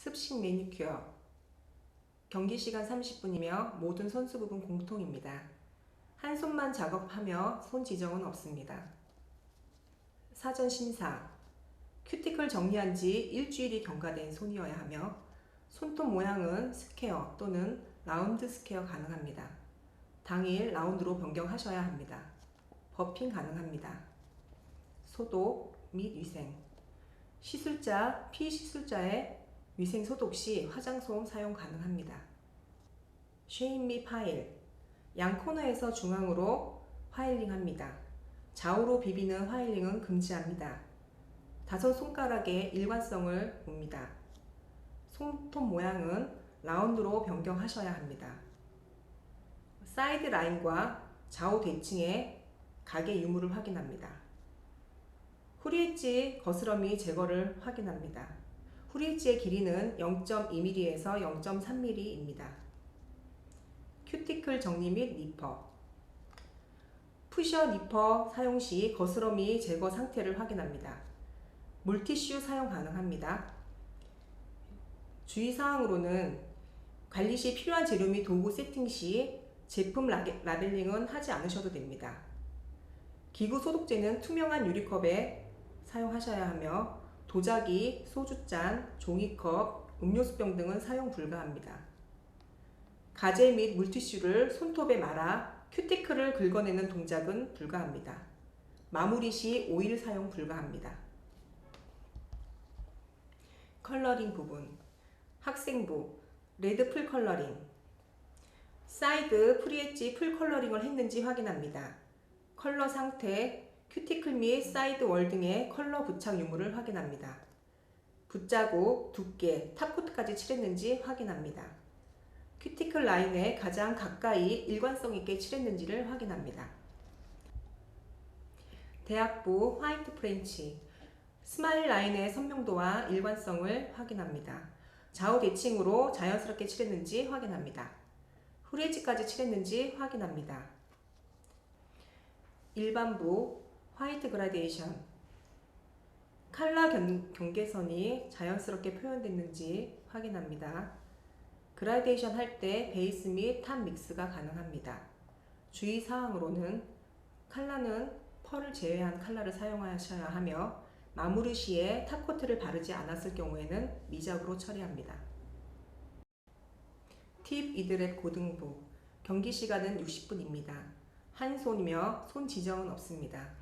습식 매니큐어. 경기시간 30분이며 모든 손수 부분 공통입니다. 한 손만 작업하며 손 지정은 없습니다. 사전 심사. 큐티클 정리한 지 일주일이 경과된 손이어야 하며 손톱 모양은 스퀘어 또는 라운드 스퀘어 가능합니다. 당일 라운드로 변경하셔야 합니다. 버핑 가능합니다. 소독 및 위생. 시술자, 피시술자의 위생 소독 시 화장솜 사용 가능합니다. 쉐임 및 파일. 양 코너에서 중앙으로 파일링합니다. 좌우로 비비는 파일링은 금지합니다. 5손가락의 일관성을 봅니다. 손톱 모양은 라운드로 변경하셔야 합니다. 사이드 라인과 좌우 대칭의 각의 유무를 확인합니다. 후리 엣지 거스러미 제거를 확인합니다. 후리 엣지의 길이는 0.2mm에서 0.3mm입니다. 큐티클 정리 및 니퍼. 푸셔 니퍼 사용 시 거스러미 제거 상태를 확인합니다. 물티슈 사용 가능합니다. 주의사항으로는 관리 시 필요한 재료 및 도구 세팅 시 제품 라벨링은 하지 않으셔도 됩니다. 기구 소독제는 투명한 유리컵에 사용하셔야 하며 도자기, 소주잔, 종이컵, 음료수병 등은 사용 불가합니다. 가젤 및 물티슈를 손톱에 말아 큐티클을 긁어내는 동작은 불가합니다. 마무리 시 오일 사용 불가합니다. 컬러링 부분. 학생부 레드 풀 컬러링. 사이드 프리 엣지 풀 컬러링을 했는지 확인합니다. 컬러 상태, 큐티클 및 사이드 월 등의 컬러 부착 유무를 확인합니다. 붓자국, 두께, 탑코트까지 칠했는지 확인합니다. 큐티클 라인에 가장 가까이 일관성 있게 칠했는지를 확인합니다. 대학부 화이트 프렌치. 스마일 라인의 선명도와 일관성을 확인합니다. 좌우 대칭으로 자연스럽게 칠했는지 확인합니다. 후리 엣지까지 칠했는지 확인합니다. 일반부 화이트 그라데이션. 컬러 경계선이 자연스럽게 표현됐는지 확인합니다. 그라데이션 할 때 베이스 및 탑 믹스가 가능합니다. 주의사항으로는 컬러는 펄을 제외한 컬러를 사용하셔야 하며 마무리 시에 탑코트를 바르지 않았을 경우에는 미적으로 처리합니다. 팁 이드랩 고등부. 경기 시간은 60분입니다. 한 손이며 손 지정은 없습니다.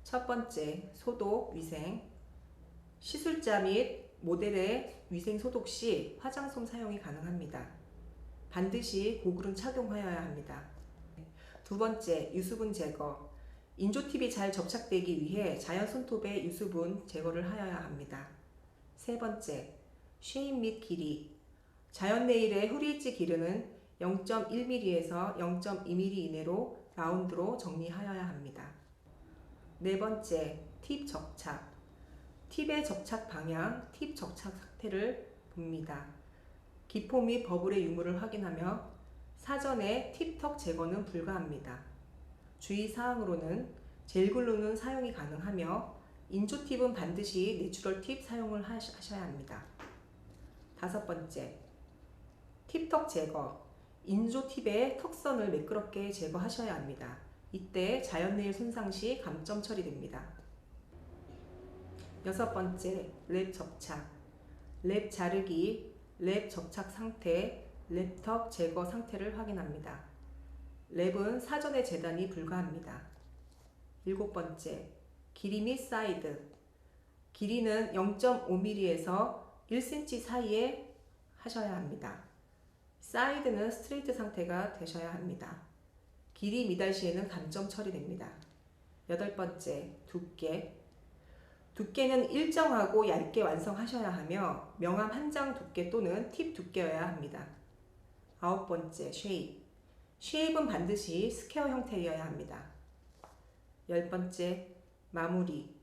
첫 번째, 소독, 위생. 시술자 및 모델의 위생 소독 시 화장솜 사용이 가능합니다. 반드시 고글은 착용하여야 합니다. 두 번째, 유수분 제거. 인조팁이 잘 접착되기 위해 자연 손톱의 유수분 제거를 하여야 합니다. 세 번째, 쉐임 및 길이. 자연 네일의 후리 엣지 길이는 0.1mm에서 0.2mm 이내로 라운드로 정리하여야 합니다. 네 번째, 팁 접착. 팁의 접착 방향, 팁 접착 상태를 봅니다. 기포 및 버블의 유무를 확인하며 사전에 팁턱 제거는 불가합니다. 주의사항으로는 젤글루는 사용이 가능하며 인조팁은 반드시 내추럴 팁 사용을 하셔야 합니다. 다섯 번째, 팁턱 제거. 인조팁의 턱선을 매끄럽게 제거하셔야 합니다. 이때 자연네일 손상 시 감점 처리됩니다. 여섯 번째, 랩 접착. 랩 자르기, 랩 접착 상태, 랩턱 제거 상태를 확인합니다. 랩은 사전에 재단이 불가합니다. 일곱 번째, 길이 및 사이드. 길이는 0.5mm에서 1cm 사이에 하셔야 합니다. 사이드는 스트레이트 상태가 되셔야 합니다. 길이 미달 시에는 감점 처리됩니다. 여덟 번째, 두께. 두께는 일정하고 얇게 완성하셔야 하며 명암 한 장 두께 또는 팁 두께여야 합니다. 아홉 번째, 쉐입. 쉐입은 반드시 스퀘어 형태여야 합니다. 열 번째, 마무리.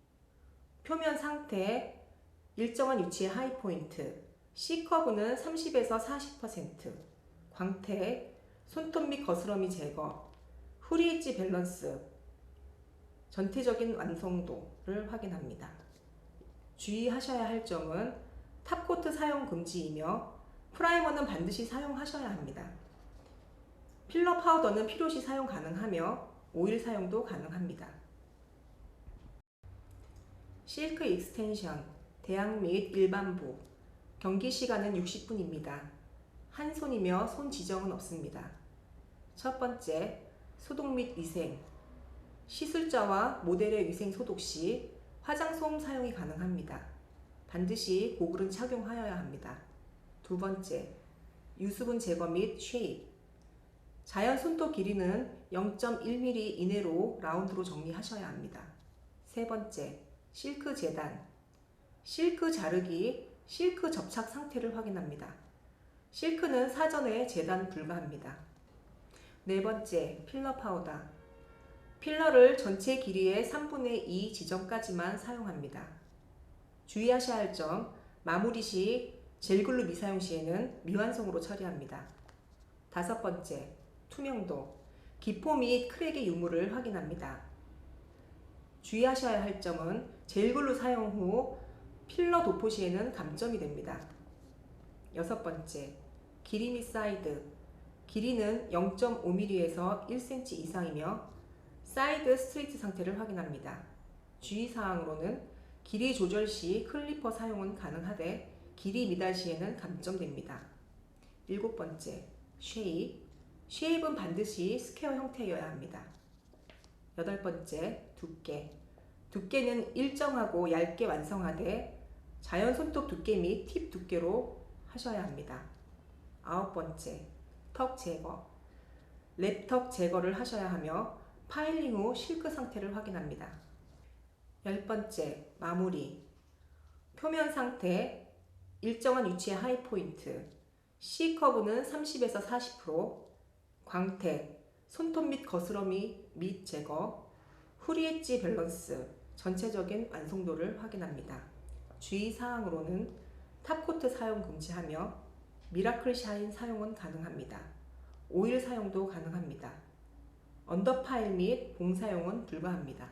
표면 상태, 일정한 위치의 하이 포인트, C커브는 30에서 40%, 광택, 손톱 및 거스러미 제거, 후리 엣지 밸런스, 전체적인 완성도를 확인합니다. 주의하셔야 할 점은 탑코트 사용 금지이며 프라이머는 반드시 사용하셔야 합니다. 필러 파우더는 필요시 사용 가능하며 오일 사용도 가능합니다. 실크 익스텐션, 대항 및 일반부, 경기 시간은 60분입니다. 한 손이며 손 지정은 없습니다. 첫 번째, 소독 및 위생. 시술자와 모델의 위생 소독 시 화장솜 사용이 가능합니다. 반드시 고글은 착용하여야 합니다. 두 번째, 유수분 제거 및 쉐입. 자연 손톱 길이는 0.1mm 이내로 라운드로 정리하셔야 합니다. 세 번째, 실크 재단. 실크 자르기, 실크 접착 상태를 확인합니다. 실크는 사전에 재단 불가합니다. 네 번째, 필러 파우더. 필러를 전체 길이의 3분의 2 지점까지만 사용합니다. 주의하셔야 할 점, 마무리 시 젤글루 미사용 시에는 미완성으로 처리합니다. 다섯 번째, 투명도. 기포 및 크랙의 유무를 확인합니다. 주의하셔야 할 점은 젤글루 사용 후 필러 도포 시에는 감점이 됩니다. 여섯 번째, 길이 및 사이드. 길이는 0.5mm에서 1cm 이상이며 사이드 스트레이트 상태를 확인합니다. 주의사항으로는 길이 조절 시 클리퍼 사용은 가능하되 길이 미달 시에는 감점됩니다. 일곱 번째, 쉐입. 쉐입은 반드시 스퀘어 형태여야 합니다. 여덟 번째, 두께. 두께는 일정하고 얇게 완성하되 자연 손톱 두께 및 팁 두께로 하셔야 합니다. 아홉 번째, 턱 제거. 랩턱 제거를 하셔야 하며 파일링 후 실크 상태를 확인합니다. 열 번째, 마무리. 표면 상태, 일정한 위치의 하이 포인트, C 커브는 30에서 40%, 광택, 손톱 및 거스러미 및 제거, 후리 엣지 밸런스, 전체적인 완성도를 확인합니다. 주의사항으로는 탑코트 사용 금지하며 미라클 샤인 사용은 가능합니다. 오일 사용도 가능합니다. 언더파일 및 봉 사용은 불가합니다.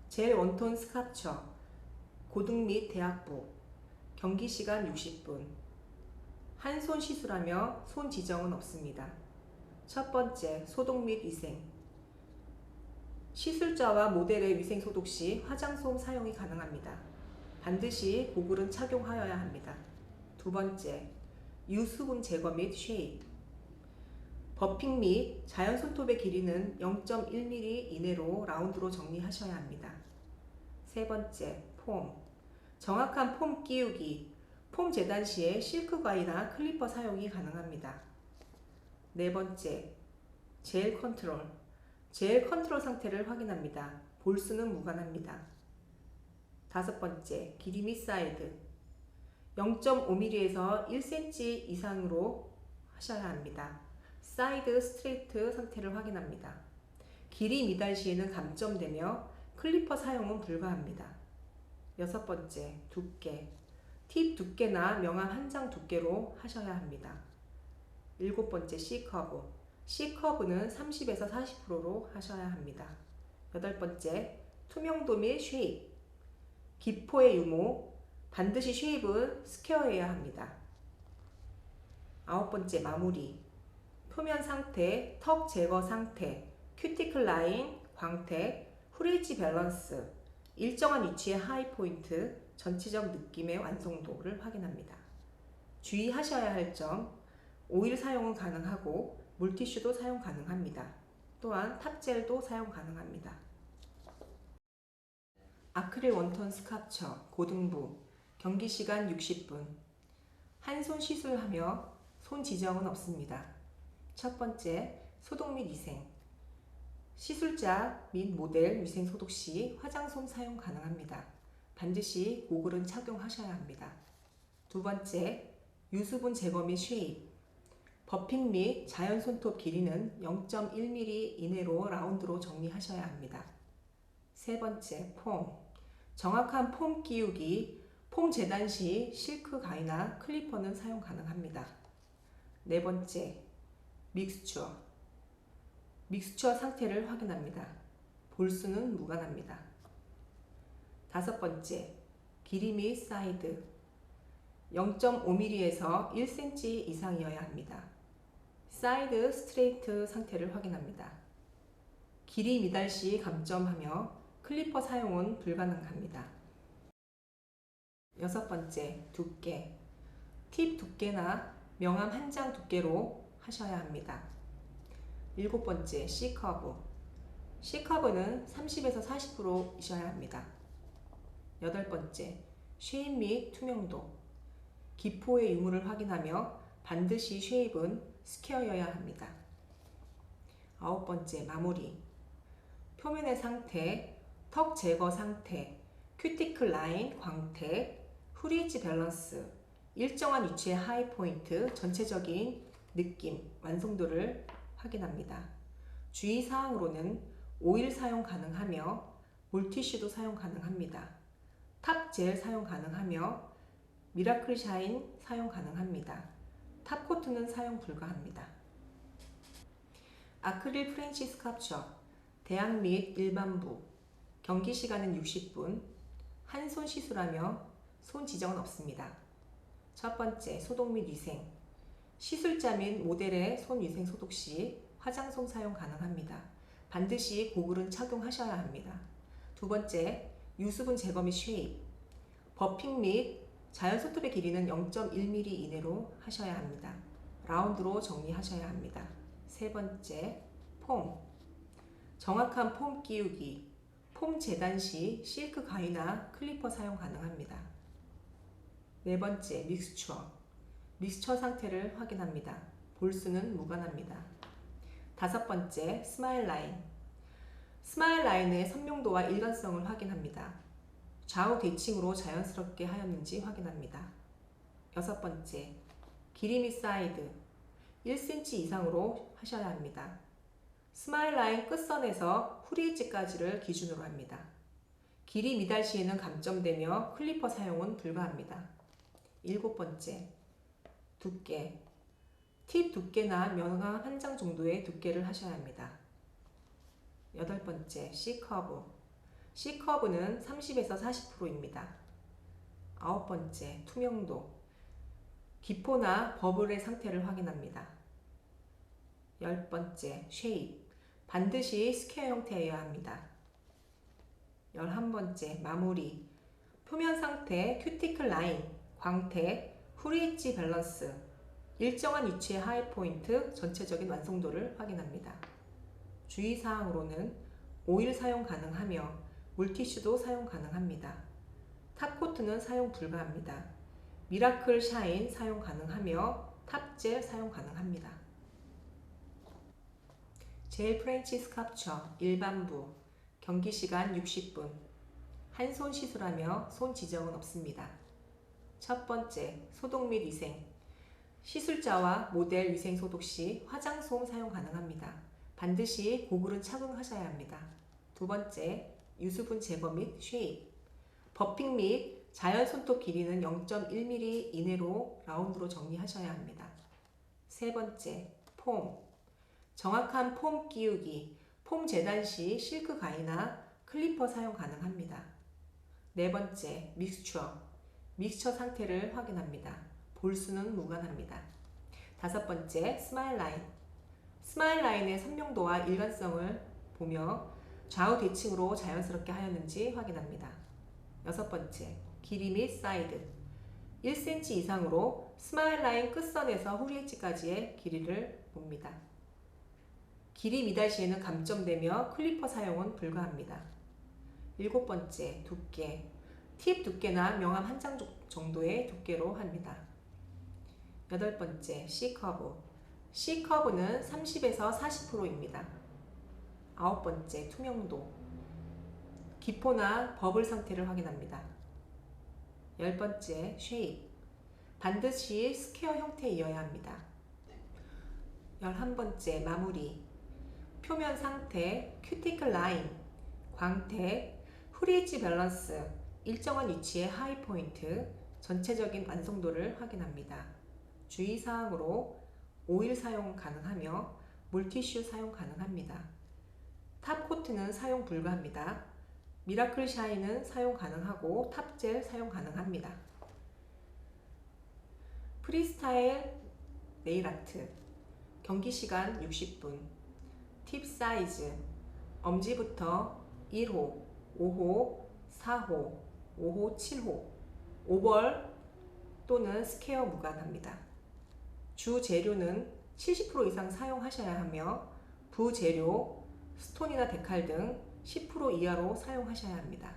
젤 원톤 스카처, 고등 및 대학부, 경기 시간 60분. 한 손 시술하며 손 지정은 없습니다. 첫 번째, 소독 및 위생. 시술자와 모델의 위생 소독 시 화장솜 사용이 가능합니다. 반드시 고글은 착용하여야 합니다. 두 번째, 유수분 제거 및 쉐입. 버핑 및 자연 손톱의 길이는 0.1mm 이내로 라운드로 정리하셔야 합니다. 세 번째, 폼. 정확한 폼 끼우기. 폼 재단 시에 실크 가위나 클리퍼 사용이 가능합니다. 네 번째, 젤 컨트롤. 젤 컨트롤 상태를 확인합니다. 볼수는 무관합니다. 다섯 번째, 길이 및 사이드. 0.5mm에서 1cm 이상으로 하셔야 합니다. 사이드 스트레이트 상태를 확인합니다. 길이 미달 시에는 감점되며 클리퍼 사용은 불가합니다. 여섯 번째, 두께. 팁 두께나 명암 한 장 두께로 하셔야 합니다. 일곱 번째, C커브. C커브는 30에서 40%로 하셔야 합니다. 여덟 번째, 투명도 및 쉐입. 기포의 유무. 반드시 쉐입은 스퀘어해야 합니다. 아홉 번째, 마무리. 표면 상태, 턱 제거 상태, 큐티클 라인, 광택, 후레이지 밸런스, 일정한 위치의 하이 포인트, 전체적 느낌의 완성도를 확인합니다. 주의하셔야 할 점, 오일 사용은 가능하고 물티슈도 사용 가능합니다. 또한 탑젤도 사용 가능합니다. 아크릴 원톤 스카처, 고등부, 경기 시간 60분. 한 손 시술하며 손 지정은 없습니다. 첫 번째, 소독 및 위생. 시술자 및 모델 위생 소독 시 화장솜 사용 가능합니다. 반드시 고글은 착용하셔야 합니다. 두 번째, 유수분 제거 및 쉐입. 버핑 및 자연 손톱 길이는 0.1mm 이내로 라운드로 정리하셔야 합니다. 세 번째, 폼. 정확한 폼 끼우기. 폼 재단 시 실크 가위나 클리퍼는 사용 가능합니다. 네 번째, 믹스처. 믹스처 상태를 확인합니다. 볼수는 무관합니다. 다섯 번째, 길이 및 사이드 0.5mm에서 1cm 이상이어야 합니다. 사이드 스트레이트 상태를 확인합니다. 길이 미달 시 감점하며 클리퍼 사용은 불가능합니다. 여섯 번째, 두께. 팁 두께나 명암 한 장 두께로 하셔야 합니다. 일곱 번째, C커브. C커브는 30에서 40%이셔야 합니다. 여덟 번째, 쉐입 및 투명도. 기포의 유무를 확인하며 반드시 쉐입은 스퀘어여야 합니다. 아홉 번째, 마무리. 표면의 상태, 턱 제거 상태, 큐티클 라인, 광택, 후리지 밸런스, 일정한 위치의 하이 포인트, 전체적인 느낌, 완성도를 확인합니다. 주의사항으로는 오일 사용 가능하며 물티슈도 사용 가능합니다. 탑 젤 사용 가능하며 미라클 샤인 사용 가능합니다. 탑 코트는 사용 불가합니다. 아크릴 프렌치 스캅처, 대항 및 일반부, 경기 시간은 60분, 한 손 시술하며 손 지정은 없습니다. 첫 번째, 소독 및 위생. 시술자 및 모델의 손 위생 소독 시 화장솜 사용 가능합니다. 반드시 고글은 착용하셔야 합니다. 두 번째, 유수분 제거 및 쉐입. 버핑 및 자연 손톱의 길이는 0.1mm 이내로 하셔야 합니다. 라운드로 정리하셔야 합니다. 세 번째, 폼. 정확한 폼 끼우기. 폼 재단 시 실크 가위나 클리퍼 사용 가능합니다. 네 번째, 믹스처. 믹스처 상태를 확인합니다. 볼수는 무관합니다. 다섯 번째, 스마일 라인. 스마일 라인의 선명도와 일관성을 확인합니다. 좌우 대칭으로 자연스럽게 하였는지 확인합니다. 여섯 번째, 길이 및 사이드 1cm 이상으로 하셔야 합니다. 스마일 라인 끝선에서 후리엣지까지를 기준으로 합니다. 길이 미달 시에는 감점되며 클리퍼 사용은 불가합니다. 일곱 번째, 두께. 팁 두께나 명암 한 장 정도의 두께를 하셔야 합니다. 여덟 번째, C커브. C커브는 30에서 40%입니다. 아홉 번째, 투명도. 기포나 버블의 상태를 확인합니다. 열 번째, 쉐입. 반드시 스퀘어 형태여야 합니다. 11번째, 마무리. 표면 상태, 큐티클 라인, 광택, 후리엣지 밸런스, 일정한 위치의 하이 포인트, 전체적인 완성도를 확인합니다. 주의사항으로는 오일 사용 가능하며 물티슈도 사용 가능합니다. 탑코트는 사용 불가합니다. 미라클 샤인 사용 가능하며 탑젤 사용 가능합니다. 젤 프렌치 스캅처 일반부, 경기시간 60분, 한 손 시술하며 손 지정은 없습니다. 첫 번째, 소독 및 위생. 시술자와 모델 위생 소독 시 화장솜 사용 가능합니다. 반드시 고글은 착용하셔야 합니다. 두 번째, 유수분 제거 및 쉐입. 버핑 및 자연 손톱 길이는 0.1mm 이내로 라운드로 정리하셔야 합니다. 세 번째, 폼. 정확한 폼 끼우기. 폼 재단 시 실크 가위나 클리퍼 사용 가능합니다. 네 번째, 믹스처. 믹스처 상태를 확인합니다. 볼수는 무관합니다. 다섯 번째, 스마일 라인. 스마일 라인의 선명도와 일관성을 보며 좌우 대칭으로 자연스럽게 하였는지 확인합니다. 여섯 번째, 길이 및 사이드 1cm 이상으로 스마일 라인 끝선에서 후리엣지까지의 길이를 봅니다. 길이 미달 시에는 감점되며 클리퍼 사용은 불가합니다. 일곱 번째, 두께. 팁 두께나 명암 한 장 정도의 두께로 합니다. 여덟 번째, C커브. C커브는 30에서 40%입니다. 아홉 번째, 투명도. 기포나 버블 상태를 확인합니다. 열 번째, 쉐입. 반드시 스퀘어 형태이어야 합니다. 11번째, 마무리. 표면 상태, 큐티클 라인, 광택, 후리엣지 밸런스, 일정한 위치의 하이 포인트, 전체적인 완성도를 확인합니다. 주의사항으로 오일 사용 가능하며 물티슈 사용 가능합니다. 탑코트는 사용 불가합니다. 미라클 샤인은 사용 가능하고 탑젤 사용 가능합니다. 프리스타일 네일아트 경기시간 60분 팁 사이즈 엄지부터 1호, 5호, 4호, 5호, 7호 오벌 또는 스퀘어 무관합니다. 주 재료는 70% 이상 사용하셔야 하며 부재료, 스톤이나 데칼 등 10% 이하로 사용하셔야 합니다.